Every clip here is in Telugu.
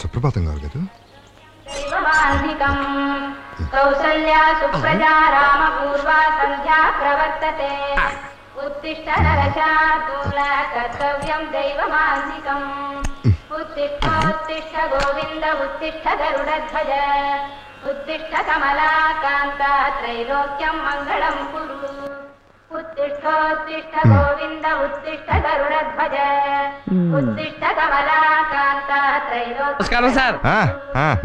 సుప్రభాతం గారు కదా. కౌసల్యా సుప్రజా రామ పూర్వా సంధ్యా ప్రవర్తతే ఉత్తిష్ట నరశార్దూల కర్తవ్యం దైవమాన్నికం ఉత్తిష్ఠోత్తిష్ఠ గోవింద ఉత్తిష్ఠ గరుడధ్వజ ఉత్తిష్ఠ కమలాకాంత త్రైలోక్యం మంగళం కురు ఉత్తిష్ఠోత్తిష్ఠ గోవింద ఉత్తిష్ఠ గరుడధ్వజ ఉత్తిష్ఠ కమలాకాంత త్రైలోక్యం. నమస్కారం సార్.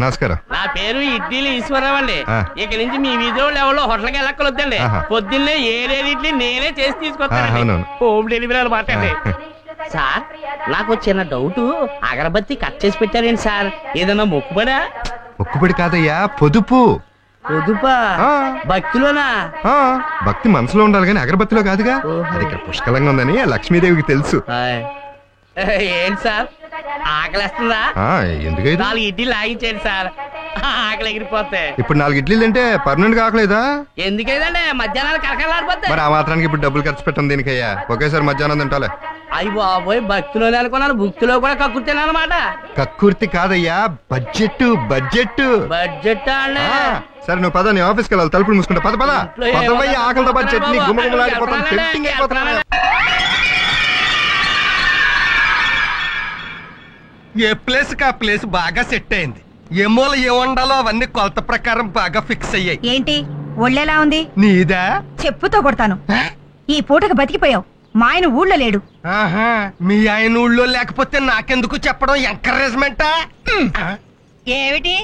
నమస్కారం. నా పేరు ఇడ్లీలు ఈశ్వరరావు అండి. ఇక నుంచి మీ వీధిలో ఎవరో హోటల్కి వెళ్ళక్కలొద్దండి. పొద్దున్నే ఏడేది ఇడ్లీ నేనే చేసి తీసుకొస్తాను. హోమ్ డెలివరీ అనమాట అండి. సార్ నాకు చిన్న డౌట్, అగరబత్తి కట్ చేసి పెట్టారేంటి సార్? ఏదన్నా మొక్కుబడా? మొక్కుబడి కాదయ్యా, పొదుపు. పొదుపా? భక్తిలోనా? భక్తి మనసులో ఉండాలి కానీ అగరబత్తిలో కాదుగా. అది ఇక్కడ పుష్కలంగా ఉందని లక్ష్మీదేవికి తెలుసు. ఏంటి సార్ ఆకలిస్తుందా? ఎందుకైతే 4 ఇడ్లీలు లాగించేయండి సార్, ఆకలి ఎగిరిపోతే. ఇప్పుడు 4 ఇడ్లీలు అంటే పర్మనెంట్ గా ఆకలేదా? ఎందుకైందండి, మధ్యాహ్నాలు కరకలాడిపోతే. మరి ఆ మాత్రానికి ఇప్పుడు డబ్బులు ఖర్చు పెట్టం దీనికయ్యా. ఒకేసారి మధ్యాహ్నం తింటాలే. అయ్యి బాబోయ్, భక్తిలోనే అనుకున్నాను, భక్తిలో కూడా కక్కుర్తినా అనమాట. కక్కుర్తి కాదయ్యా, బడ్జెట్ బడ్జెట్ బడ్జెట్ అండి. సరే నువ్వు పద, నీ ఆఫీస్కి వెళ్ళాలి, తలుపులు మూసుకుంటా. పద పద, ఆకలితో పాటు చట్నీ గుమ్మగుమ్మలాడిపోతాను, టెంప్టింగ్ అయిపోతున్నా. ఏ ప్లేస్ కా ప్లేస్ బాగా సెట్ అయింది. ఏ మూల ఏ వండాలో అవన్నీ కొలత ప్రకారం బాగా ఫిక్స్ అయ్యాయి. ఏంటి ఒళ్ళెలా ఉంది? నీదా? చెప్పుతో కొడతాను. ఈ పూటకు బతికిపోయావు. మా ఆయన ఊళ్ళో లేడు. ఆహా, మీ ఆయన ఊళ్ళో లేకపోతే నాకెందుకు చెప్పడం? ఎంకరేజ్మెంటా? ఏమిటి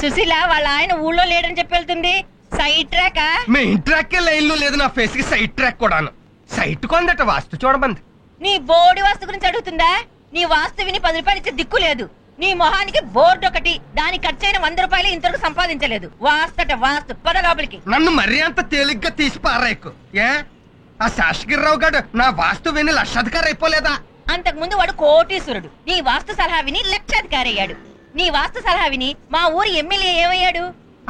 సుశీల వాళ్ళ ఆయన ఊళ్ళో లేడని చెప్పి వెళ్తుంది? Side track? మీ ఇంట్రాక్కే లైన్లో లేదు, నా ఫేస్ కి సైడ్ ట్రాక్ కూడాను. సైట్ కొందట వాస్తు చూడమంది. నీ బోర్డు వాస్తు గురించి అడుగుతుందా? నీ వాస్తు విని 10 రూపాయలు ఇచ్చే దిక్కు లేదు. నీ మొహానికి బోర్డు ఒకటి, దానికి ఖర్చైన 100 రూపాయలు ఇంతవరకు సంపాదించలేదు. వాస్తట వాస్తు, పద లోపలికి. నన్ను మరీ అంత తేలిగ్గా తీసి పారాయకు. ఏ ఆ శాసగిరిరావు గారు నా వాస్తు విని లక్షాధికారి అయిపోలేదా? అంతకు ముందు వాడు కోటీశ్వరుడు. నీ వాస్తు సలహా విని లక్షాధికారి అయ్యాడు. నీ వాస్తు సలహా విని మా ఊరి ఎమ్మెల్యే ఏమయ్యాడు?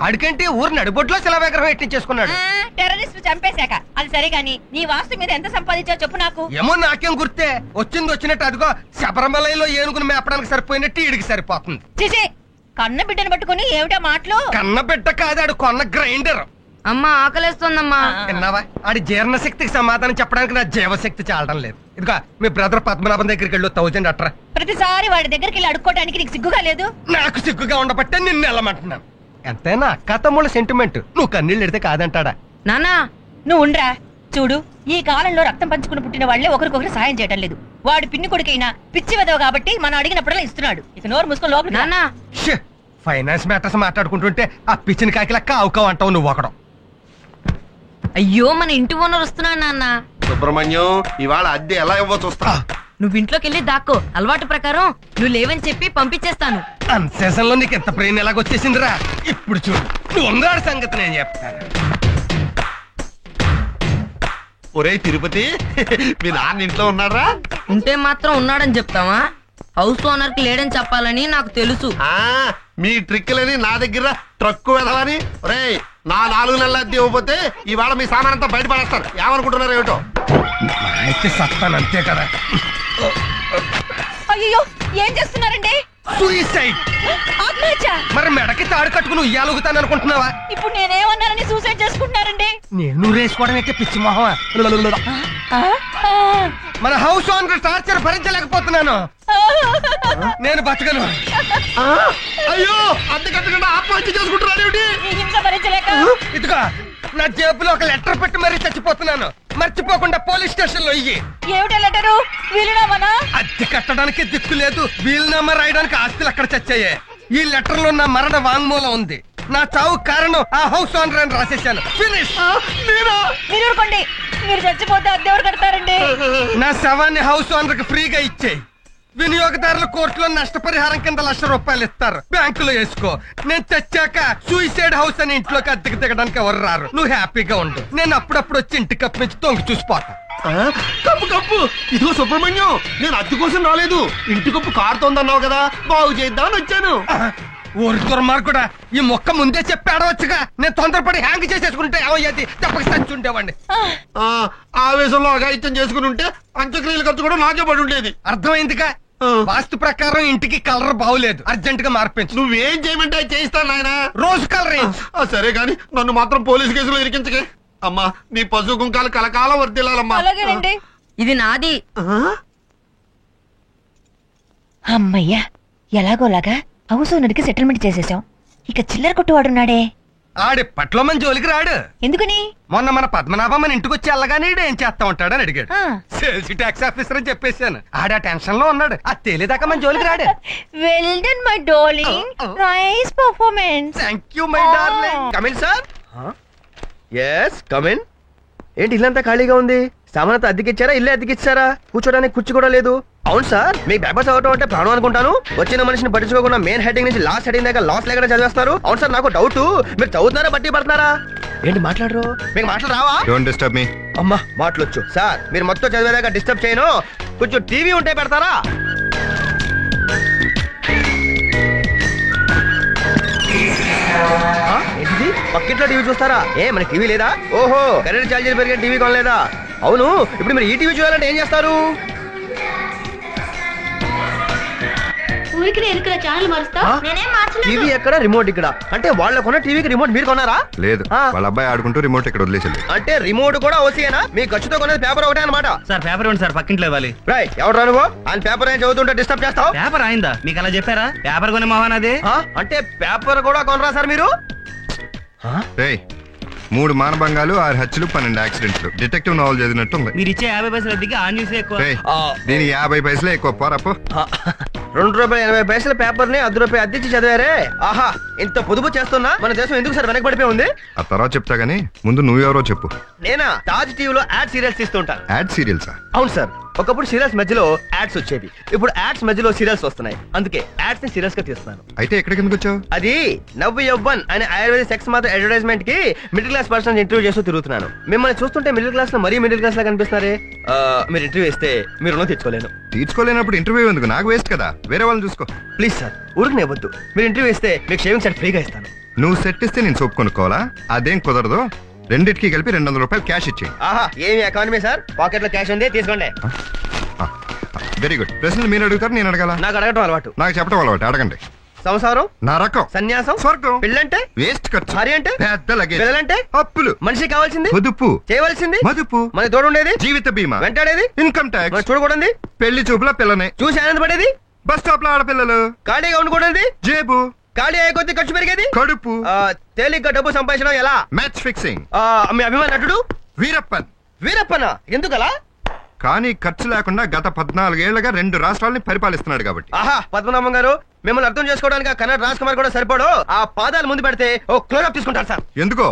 ఆడికంటే ఊరు నడిబొడ్లో శిలా విగ్రహం ఎట్టించేసుకున్నాడు. టెర్రరిస్ట్ చంపేశాక. అది సరే గాని నీ వాస్తు మీద ఎంత సంపాదించావు చెప్పు నాకు. ఏమో నాకేం గుర్తే, వచ్చింది వచ్చినట్టు అదిగో శబరిమలలో ఏనుగును మేపడానికి సరిపోయినట్టు ఈడికి సరిపోతుంది. చిచి, కన్న బిడ్డను పట్టుకుని ఏమిటా మాటలు? కన్న బిడ్డ కాదాడు, కొన్న గ్రైండర్. అమ్మా ఆకలేస్తోందమ్మా. విన్నావా? ఆడి జీర్ణశక్తికి సమాధానం చెప్పడానికి నా జీవశక్తి చాలడం లేదు. ఇదిగో మీ బ్రదర్ పద్మనాభం దగ్గరికి వెళ్ళు, 1000 అట్రా. ప్రతిసారి వాడి దగ్గరికి వెళ్ళి అడుక్కోవడానికి నీకు సిగ్గుగా లేదు? నాకు సిగ్గుగా ఉండబట్టే నిన్ను వెళ్ళమంటున్నాను. ఎంతైనా అక్క తమ్ముళ్ళ సెంటిమెంట్, నువ్వు కన్నీళ్ళు ఎడితే కాదంటాడా? నానా నువ్వు ఉండ్రా. చూడు, ఈ కాలంలో రక్తం పంచుకుని పుట్టిన వాళ్లే ఒకరికొకరు సాయం చేయడం లేదు. వాడు పిన్ని కొడుకైనా పిచ్చి వెదవ కాబట్టి మనం అడిగినప్పుడల్లా ఇస్తున్నాడు. ఇక నోరు మూసుకొని లోపలికి. నానా ఫైనాన్స్ మ్యాటర్స్ మాట్లాడుకుంటుంటే ఆ పిచ్చిన కాకిలక్క అవుకావు అంటావు నువ్వు ఒకడం. అయ్యో, మన ఇంటి ఓనర్ వస్తున్నాడు నాన్న. సుబ్రహ్మణ్యం, ఇవాళ అద్దె ఎలా ఇవ్వ చూస్తా. నువ్వు ఇంట్లోకి వెళ్ళి దాక్కో. అలవాటు ప్రకారం నువ్వు లేవని చెప్పి పంపించేస్తాను. అన్సీజన్ లో నీకు ఎంత బ్రెయిన్ ఎలాగొచ్చేసిందిరా? ఇప్పుడు చూడు, నువ్వు ఉన్నాడు సంగతి నేను చెప్తాను. ఒరే తిరుపతి, మీ నాన్న ఇంట్లో ఉన్నారా? ఉంటే మాత్రం ఉన్నాడని చెప్తావా? హౌస్ ఓనర్ కి లేడని చెప్పాలని నాకు తెలుసు. మీ ట్రిక్లని నా దగ్గర ట్రక్కు వెదవని. ఒరే, నా 4 నెలల అద్దె ఇవ్వకపోతే ఇవాళ మీ సామానంతా బయటపడేస్తారు. ఏమనుకుంటున్నారు ఏమిటో? అయితే సత్తాను అంతే కదా. అయ్యో, ఏం చేస్తున్నారండి? సూసైడ్. మరి మెడకి తాడు కట్టుకుని ఉయ్యాలుగుతాను అనుకుంటున్నావా? ఇప్పుడు నేనేమన్నానని సూసైడ్ చేసుకుంటున్నారండి? నేను రేసుకోవడం అయితే పిచ్చి మొహమా? మన హౌస్ ఓనర్ టార్చర్ భరించలేకపోతున్నాను. నేను బతకను. అయ్యో, అద్దె కట్టకుండా ఆత్మహత్య చేసుకుంటున్నాడు ఏమిటి? ఇదిగో నా జేబులో ఒక లెటర్ పెట్టి మరీ చచ్చిపోతున్నాను. మర్చిపోకుండా పోలీస్ స్టేషన్ లో ఇయ్యి. ఏమిటా లెటరు? వీలునామానా? అద్దె కట్టడానికి దిక్కు లేదు, వీలునామా రాయడానికి ఆస్తులు అక్కడ చచ్చాయి. ఈ లెటర్ లో నా మరణ వాంగ్మూలం ఉంది. నా చావు కారణం ఆ హౌస్ ఓనర్ అని రాసేశాను. ఫినిష్. మీరు ఊరుకోండి. మీరు చచ్చిపోతే అద్దె ఎవరు కడతారండి? నా శవాన్ని హౌస్ ఓనర్ కి ఫ్రీగా ఇచ్చేయి. వినియోగదారులు కోర్టులో నష్టపరిహారం కింద ₹1,00,000 ఇస్తారు. బ్యాంకులో వేసుకో. నేను తెచ్చాక సూసైడ్ హౌస్ అని ఇంట్లోకి అద్దెకి దిగడానికి ఎవరు రారు. నువ్వు హ్యాపీగా ఉండు. నేను అప్పుడప్పుడు వచ్చి ఇంటి కప్పు నుంచి తొంగి చూసిపోతా. Cup cup. ఇదిగో సుబ్రహ్మణ్యం, నేను అద్దె కోసం రాలేదు. ఇంటి కప్పు కారుతోందన్నావు కదా, బాగు చేద్దామని వచ్చాను. ఊరి దుర్మార్గుడా, ఈ మొక్క ముందే చెప్పి ఆడవచ్చుగా. నేను తొందరపడి హ్యాంగ్ చేసేసుకుంటే ఏమయ్యేది? తప్పక చచ్చి ఉండేవాడిని. ఆవేశంలో అఘాయిత్యం చేసుకుని ఉంటే అంత్యక్రియలు ఖర్చు కూడా నాకే పడి ఉండేది. అర్థమైందిగా? వాస్తు ప్రకారం ఇంటికి కలర్ బాగులేదు, అర్జెంట్ గా మార్పించు. నువ్వేం చేయమంటే అది చేయిస్తాను నాయన. రోజు కలర్ సరే గాని నన్ను మాత్రం పోలీస్ కేసులో ఇరికించకే. అమ్మా నీ పశు కుంకాలు కలకాలం వర్దిల్లాలమ్మా. అలాగేనండి. ఇది నాది. అమ్మయ్యా, ఎలాగోలాగా హౌస్ ఓనర్కి సెటిల్మెంట్ చేసేసాం. ఇక చిల్లర కొట్టువాడున్నాడే, ఆడిప్పట్లో మన జోలికి రాడు. ఎందుకని? మొన్న మన పద్మనాభం మన ఇంటికి వచ్చి వెళ్ళగానే ఏం చేస్తా ఉంటాడని అడిగాడు. ఆ. సేల్స్ ట్యాక్స్ ఆఫీసర్ అని చెప్పేశాను. ఆడ టెన్షన్ లో ఉన్నాడు, అది తేలేదాకా మన జోలికి రాడు. Well done my darling, nice performance. Thank you my darling. Come in sir. Yes come in. ఏంటి ఇల్లంతా ఖాళీగా ఉంది? సామానంతా అద్దెకిచ్చారా, ఇల్లే అద్దెకిచ్చారా? కూర్చోడానికి కుర్చీ కూడా లేదు. అవును సార్, మీకు పేపర్స్ అవటం అంటే ప్రాణం అనుకుంటాను. వచ్చిన మనిషిని పట్టించుకోకుండా మెయిన్ హెడ్డింగ్ నుంచి లాస్ట్ హెడ్డింగ్ దాకా లాస్ లేకుండా చదివేస్తారు. అవును సార్, నాకు డౌట్, మీరు చదువుతున్నారా బట్టి పడుతున్నారా? ఏంటి మాట్లాడరు? మీకు మాటలు రావా? Don't disturb me. అమ్మా మాటలొచ్చు సార్. మీరు మొత్తం చదివేదాకా డిస్టర్బ్ చేయను. కొంచెం టీవీ ఉంటే పెడతారా? ఏంటిది, పక్కింట్లో టీవీ చూస్తారా? మన టీవీ లేదా? ఓహో, కరెంట్ ఛార్జీలు పెరిగిన టీవీ కొనలేదా? అవును, ఇప్పుడు మీరు ఈ టీవీ చూడాలంటే ఏం చేస్తారు? టీవీ ఎక్కడ, రిమోట్ ఇక్కడ. అంటే వాళ్ళ కొన్న టీవీకి రిమోట్ మీరు కొన్నారా? లేదు, వాళ్ళ అబ్బాయి ఆడుకుంటూ రిమోట్ ఇక్కడ వదిలేసింది. అంటే రిమోట్ కూడా ఓసీయేనా? మీ ఖర్చుతో కొనేది పేపర్ ఒకటే అనమాట. సార్ పేపర్ ఇవ్వండి సార్, పక్కింట్లో ఇవ్వాలి. రైట్, ఎవరు రానువో ఆయన పేపర్ ఏం చదువుతుంటే డిస్టర్బ్ చేస్తావు? పేపర్ అయిందా మీకు అలా చెప్పారా? పేపర్ కొనే మోహన్ అది. అంటే పేపర్ కూడా కొనరా సార్ మీరు? రేయ్, 3 మానభంగాలు, 6 హత్యలు, 12 యాక్సిడెంట్లు. డిటెక్టివ్ నావల్ చదివినట్టు ఉంది. మీరు ఇచ్చే 50 పైసలు అద్దెకి ఆ న్యూస్ ఎక్కువ. రేయ్, దీనికి 50 పైసలే ఎక్కువ. పోరాపో. ₹2.80 పేపర్ ని ₹10 అద్దెచ్చి చదివారే. ఆహా, ఇంత పొదుపు చేస్తున్నా మన దేశం ఎందుకు సార్ వెనకబడిపోయి ఉంది? ఆ తర్వాత చెప్తా గానీ ముందు నువ్వెవరో చెప్పు. నేనా? తాజ్ టీవీలో యాడ్ సీరియల్స్ తీస్తుంటాను. యాడ్ సీరియల్సా? అవును సార్, ఒకప్పుడు సీరియల్స్ మధ్యలో యాడ్స్ వచ్చేది, ఇప్పుడు యాడ్స్ మధ్యలో సీరియల్స్ వస్తున్నాయి. అందుకే యాడ్స్ ని సీరియల్స్ గా తీస్తున్నాను. అయితే ఎక్కడికి ఎందుకు వచ్చావు? అది నవ్వు యవ్వన్ అనే ఆయుర్వేద సెక్స్ మాత్రం అడ్వర్టైజ్మెంట్ కి మిడిల్ క్లాస్ పర్సన్ ఇంటర్వ్యూ చేస్తూ తిరుగుతున్నాను. మిమ్మల్ని చూస్తుంటే మిడిల్ క్లాస్ లో మరీ మిడిల్ క్లాస్ లా కనిపిస్తున్నారే. మీరు ఇంటర్వ్యూ ఇస్తే మీరు రుణం తెచ్చుకోలేను. తీర్చుకోలేనప్పుడు ఇంటర్వ్యూ ఎందుకు? నాకు వేస్ట్ కదా, వేరే వాళ్ళని చూసుకో. ప్లీజ్ సార్, ఊరికి ఇవ్వద్దు. మీరు ఇంటర్వ్యూ ఇస్తే మీకు షేవింగ్ సెట్ ఫ్రీగా ఇస్తాను. నువ్వు సెట్ ఇస్తే నేను సోప్ కొనుక్కోవాలా? అదేం కుదరదు. రెండిటికి కలిపి ₹200 క్యాష్ ఇచ్చేయి. ఆహా, ఏమి ఎకానమీ సార్, పాకెట్ లో క్యాష్ ఉంది, తీసుకోండి. Very good. ప్రశ్నలు మీరు అడుగుతారు, నేను అడగాల? నాకు అడగటం అలవాటు. నాకు చెప్పడం అలవాటు. అడగండి. సంసారం, నా రకం, సన్యాసం, స్వర్గం, పెళ్ళంటే, వేస్ట్ ఖర్చు, భార్య అంటే, పెద్ద లగేజ్, పిల్లలంటే, అప్పులు, మనిషి కావాల్సింది, పొదుపు, చేయవలసింది, మదుపు, మన తోడు ఉండేది, జీవిత బీమా, వెంటాడేది, ఇన్కమ్ ట్యాక్స్, చూడకూడదు, పెళ్లి చూపుల పిల్లని చూసి ఆనందపడేది, బస్ స్టాప్ లో ఆడపిల్లలు, ఖాళీగా ఉండకూడదు, జేబు ఖాళీ అయ్యే కొద్ది ఖర్చు పెరిగేది, కడుపు, తేలిగ్గా డబ్బు సంపాదించడం ఎలా? Match fixing. మీ అభిమాన నటుడు వీరప్పన్. వీరప్పన ఎందుకలా? కానీ ఖర్చు లేకుండా గత 14 ఏళ్లుగా 2 రాష్ట్రాలని పరిపాలిస్తున్నాడు కాబట్టి. ఆహా, పద్మనాభం గారు, మిమ్మల్ని అర్థం చేసుకోవడానికి కన్నడ రాజ్ కుమార్ కూడా సరిపోడు. ఆ పాదాలు ముందు పెడితే ఓ క్లోజప్ తీసుకుంటారు సార్. ఎందుకో?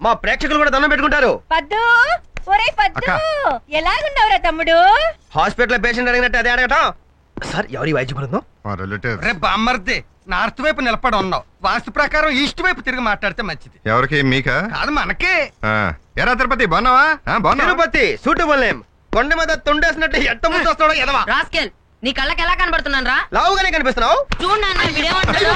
మా ప్రేక్షకులు కూడా దండం పెట్టుకుంటారు. పద్దు, ఒరేయ్ పద్దు, ఎలాగున్నావురా తమ్ముడు? హాస్పిటల్ పేషెంట్ అడిగినట్టు అదే అడగటం. సార్, ఎవరి వైద్య బృందం? రే బామ్మర్ది, నార్త్ వైపు నిలబడి ఉన్నావు. వాస్తు ప్రకారం ఈస్ట్ వైపు తిరిగి మాట్లాడితే మంచిది. ఎవరికి? మీకా? కాదు, మనకే. ఎరా తిరుపతి, బాగున్నావా? బాగున్నా. Tirupati suitable name. కొండ మీద తొండేసినట్టు ఎంత ముందు వస్తాడో ఎదవా. రాస్కెల్, నీ కళ్ళకి ఎలా కనబడుతున్నాను రా? లావుగానే కనిపిస్తున్నావు. చూడు నాన్న, వీడేమంటాడు?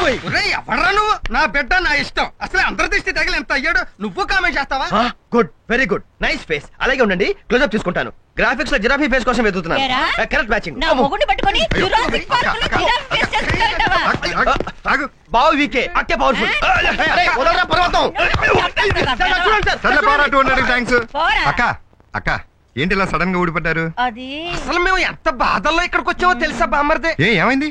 ఎవడరా నువ్వు? నా బిడ్డ నా ఇష్టం. అసలు అందరి దృష్టి తగిలి ఎంత అయ్యాడు, నువ్వు కామెంట్ చేస్తావా? Good, very good, nice face. అలాగే ఉండండి, క్లోజప్ తీసుకుంటాను. గ్రాఫిక్స్ లో జిరాఫీ ఫేస్ కోసం వెతుకుతున్నాను. ఏరా? Correct matching. నా మొగుడిని పట్టుకొని జురాసిక్ పార్క్ లో జిరాఫీ ఫేస్ చేస్తున్నాడంటావా? ఆగు. బావు వీకే, అక్కే పవర్ఫుల్. వదలరా పర్వతం. సర్లే, పోరా, 200 థ్యాంక్స్. పోరా. అక్క అక్క, ఏంటి ఇలా సడన్ గా ఊడిపడ్డారు? అది అసలు మేము ఎంత బాధల్లో ఇక్కడికి వచ్చామో తెలుసా బామ్మర్ది? ఏమైంది?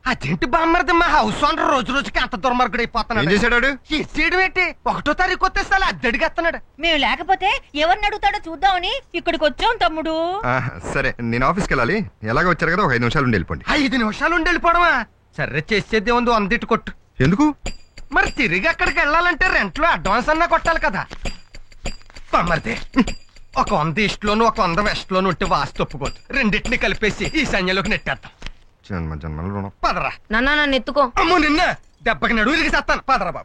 అదేంటి బామ్మర్ది, మా హౌస్ ఓనర్ రోజు రోజుకి అంత దుర్మార్గుడు ఏం అయిపోతున్నాడు. చేశాడు? చేయడం ఏంటి, 1వ తారీఖు వచ్చేస్తే అద్దెడిగేస్తున్నాడు. మేము లేకపోతే ఎవరిని అడుగుతాడో చూద్దామని ఇక్కడికి వచ్చాం తమ్ముడు. సరే, నేను ఆఫీస్కి వెళ్ళాలి. ఎలాగో వచ్చారు కదా, ఒక 5 నిమిషాలు ఉండి వెళ్ళిపోండి. 5 నిమిషాలు ఉండి వెళ్ళిపోవడమా? సరే, చేసేది ఉంది, 100 కొట్టు. ఎందుకు? మరి తిరిగి అక్కడికి వెళ్ళాలంటే రెంట్ లో అడ్వాన్స్ అన్నా కొట్టాలి కదా. బామ్మర్ది, ఒక 100 ఈస్ట్ లోను, ఒక 100 వెస్ట్ లోను ఉంటే వాస్తు ఒప్పుకోదు. రెండింటిని కలిపేసి ఈ సైన్యంలోకి నెట్టేద్దాం. జన్మల రుణం. పదరా. నన్ను ఎత్తుకో. అమ్మో, నిన్న దెబ్బకి నడువు ఇరిగి చేస్తాను. పదరా బాబు.